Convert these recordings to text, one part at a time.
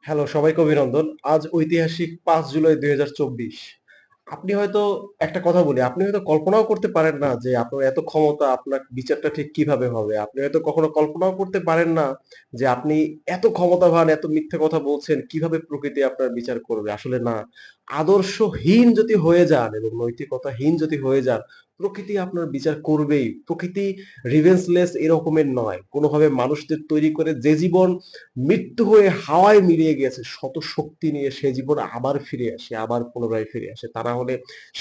Hello, সবাইকে অভিনন্দন। আজ ঐতিহাসিক ৫ জুলাই ২০২৪। আপনি হয়তো একটা কথা বলি, আপনি হয়তো কল্পনাও করতে পারেন না যে আপনার এত ক্ষমতা, আপনার বিচারটা ঠিক কিভাবে হবে। আপনি হয়তো কখনো কল্পনাও করতে পারেন না যে আপনি এত ক্ষমতাবান, এত মিথ্যে কথা বলছেন, কিভাবে প্রকৃতি আপনার বিচার করবে। আসলে না, আদর্শহীন যদি হয়ে যান এবং নৈতিকতাহীন যদি হয়ে যান, প্রকৃতি আপনার বিচার করবেই। প্রকৃতি রিভেঞ্জলেস এরকমের নয়। কোনোভাবে মানুষদের তৈরি করে যে জীবন মৃত্যু হয়ে হাওয়ায় মিলিয়ে গিয়েছে, শত শক্তি নিয়ে সে জীবন আবার ফিরে আসে, আবার পুনরায় ফিরে আসে। তা না হলে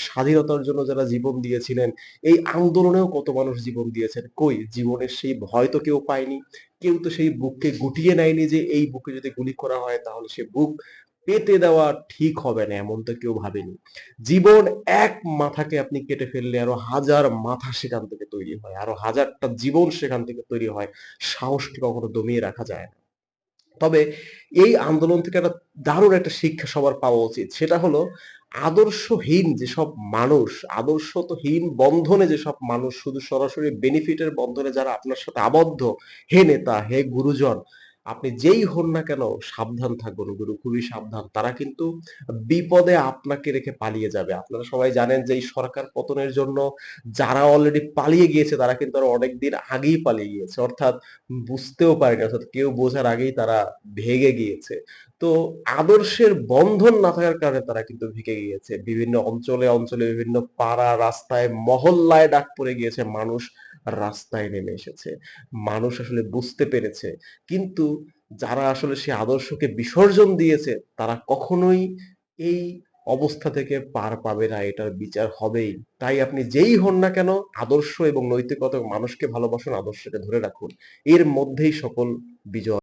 স্বাধীনতার জন্য যারা জীবন দিয়েছিলেন, এই আন্দোলনেও কত মানুষ জীবন দিয়েছেন। কই জীবনের সেই ভয় তো কেউ পায়নি। কেউ তো সেই বুককে গুটিয়ে নেয়নি যে এই বুকে যদি গুলি করা হয় তাহলে সে বুক পেতে দেওয়া ঠিক হবে না, এমন তো কেউ ভাবেনি। জীবন এক মাথাকে আপনি কেটে ফেললে আরো হাজার মাথা সেখান থেকে তৈরি হয়, আরো হাজারটা জীবন সেখান থেকে তৈরি হয়। সাহসকে কখনো দমিয়ে রাখা যায় না। তবে এই আন্দোলন থেকে একটা দারুণ একটা শিক্ষা সবার পাওয়া উচিত। সেটা হলো আদর্শহীন যেসব মানুষ, আদর্শহীন বন্ধনে যেসব মানুষ শুধু সরাসরি বেনিফিট এর বন্ধনে যারা আপনার সাথে আবদ্ধ, হে নেতা, হে গুরুজন, আপনি যেই হন না কেন সাবধান থাকুন গুরু, খুবই সাবধান। তারা কিন্তু বিপদে আপনাকে রেখে পালিয়ে যাবে। আপনারা সবাই জানেন যে এই সরকার পতনের জন্য যারা অলরেডি পালিয়ে গিয়েছে তারা কিন্তু আরো অনেকদিন আগেই পালিয়ে গিয়েছে। অর্থাৎ বুঝতেও পারেনি, অর্থাৎ কেউ বোঝার আগেই তারা ভেগে গিয়েছে। তো আদর্শের বন্ধন না থাকার কারণে তারা কিন্তু ভেগে গিয়েছে। বিভিন্ন অঞ্চলে বিভিন্ন পাড়া, রাস্তায়, মহল্লায় ডাক পড়ে গিয়েছে। মানুষ রাস্তায় নেমে এসেছে। মানুষ আসলে বুঝতে পেরেছে। কিন্তু যারা আসলে সে আদর্শকে বিসর্জন দিয়েছে তারা কখনোই এই অবস্থা থেকে পার পাবে না। এটার বিচার হবেই। তাই আপনি যেই হন না কেন আদর্শ এবং নৈতিকতা, মানুষকে ভালোবাসুন, আদর্শকে ধরে রাখুন। এর মধ্যেই সকল বিজয়।